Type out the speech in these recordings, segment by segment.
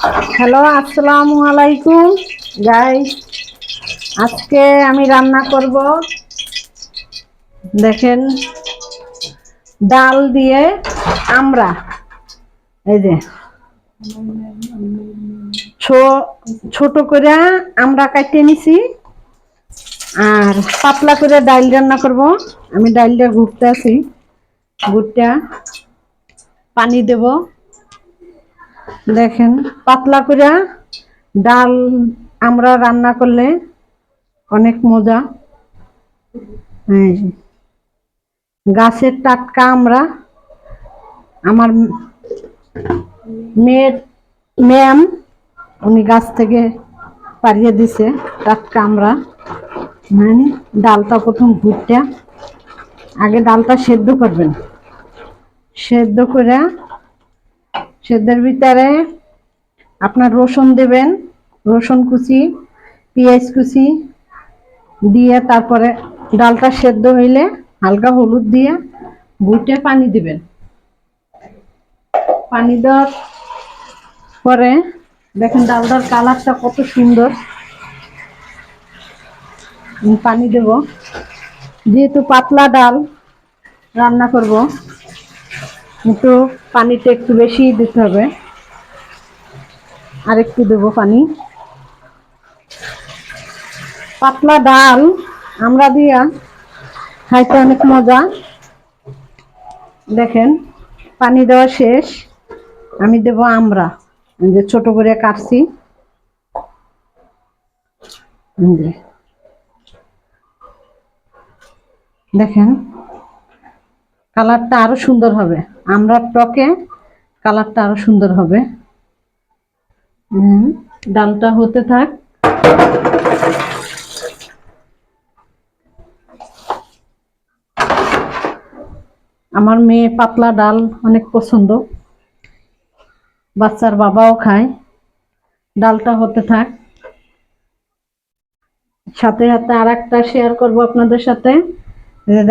Hello, আসসালামু আলাইকুম guys. আজকে আমি রান্না করব, দেখেন, ডাল দিয়ে আমরা এই যে ছোট করে আমরা কাটিয়ে নিছি, আর পাতলা করে ডাল রান্না করব। আমি ডালটা ঘুরতে আছি, ঘুরটা পানি দেব। দেখেন, পাতলা করে ডাল আমরা রান্না করলে অনেক মজা। গাছের টাটকা আমরা, আমার মেয়ের ম্যাম উনি গাছ থেকে পাড়িয়ে দিছে টাটকা আমরা। ডালটা প্রথম ঘুরতে আগে ডালটা সেদ্ধ করবেন, সেদ্ধ করে সেদ্ধের ভিতরে আপনার রসুন দেবেন, রসুন কুচি, পেঁয়াজ কুচি দিয়ে তারপরে ডালটা সেদ্ধ হইলে হালকা হলুদ দিয়ে ঘুটে পানি দিবেন। পানি দেওয়ার পরে দেখেন ডালটার কালারটা কত সুন্দর। পানি দেব, যেহেতু পাতলা ডাল রান্না করব একটু পানিটা একটু বেশি দিতে হবে। আর একটু দেব পানি। পাতলা ডাল আমরা দিয়া খাইতে অনেক মজা। দেখেন পানি দেওয়া শেষ, আমি দেব আমরা যে ছোট করে কাটছি। দেখেন কালারটা আরো সুন্দর হবে, আমরা টকে কালারটা আরো সুন্দর হবে। ডালটা হতে থাক। আমার মেয়ে পাতলা ডাল অনেক পছন্দ, বাচ্চার বাবাও খায়। ডালটা হতে থাক, সাথে সাথে আর একটা শেয়ার করবো আপনাদের সাথে।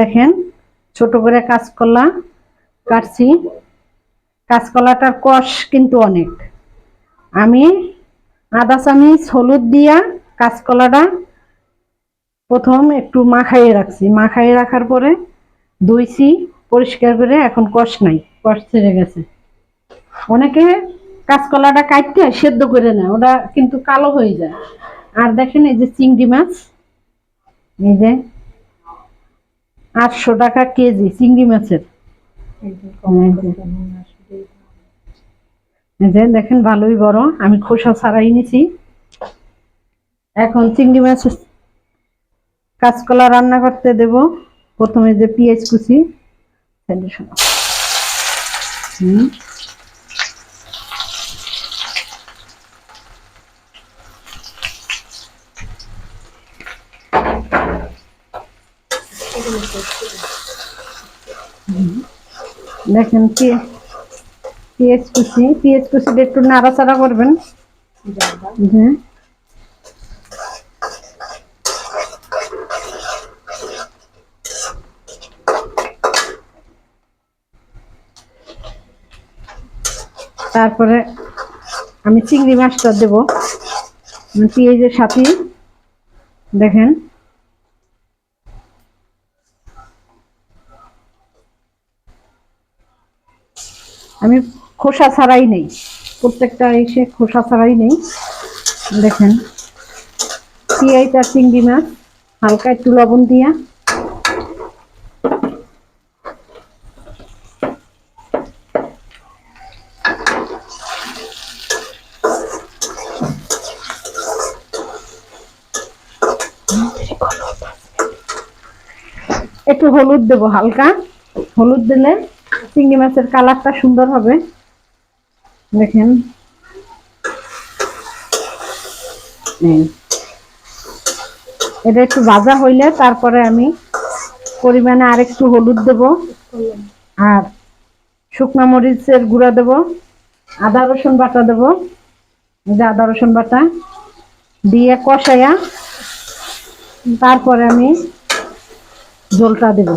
দেখেন ছোট করে কাঁচকলা কাটছি, কাঁচকলাটার কষ কিন্তু অনেক। আমি আধা চামচ হলুদ দিয়া কাঁচকলাটা প্রথম একটু মাখাইয়ে রাখছি, মাখাইয়ে রাখার পরে ধুইছি পরিষ্কার করে, এখন কষ নাই, কষ ছেড়ে গেছে। অনেকে কাঁচকলাটা কাটতে সেদ্ধ করে নেয়, ওটা কিন্তু কালো হয়ে যায়। আর দেখেন এই যে চিংড়ি মাছ, এই যে 800 টাকা কেজি চিংড়ি মাছের। দেখেন ভালোই বড়, আমি খোসা ছাড়াই নিছি। এখন চিংড়ি মাছ কাঁচকলা রান্না করতে দেব। প্রথমে যে পেঁয়াজ কুচি, দেখেন পেঁয়াজ কুচি, পেঁয়াজ কুচিটা একটু নাড়াচাড়া করবেন। তারপরে আমি চিংড়ি মাছটা দেব পেঁয়াজের সাথে। দেখেন আমি খোসা ছাড়াই নেই, প্রত্যেকটা এসে খোসা ছাড়াই নেই। দেখেন পেঁয়াজ আর চিংড়ি মাছ হালকা একটু লবণ দিয়া একটু হলুদ দেব, হালকা হলুদ দিলে চিংড়ি মাছের কালারটা সুন্দর হবে। দেখেন এটা একটু ভাজা হইলে তারপরে আমি পরিমাণে আরেকটু হলুদ দেব, আর শুকনো মরিচের গুঁড়া দেব, আদা রসুন বাটা দেব। আদা রসুন বাটা দিয়ে কষাইয়া তারপরে আমি ঝোলটা দেব।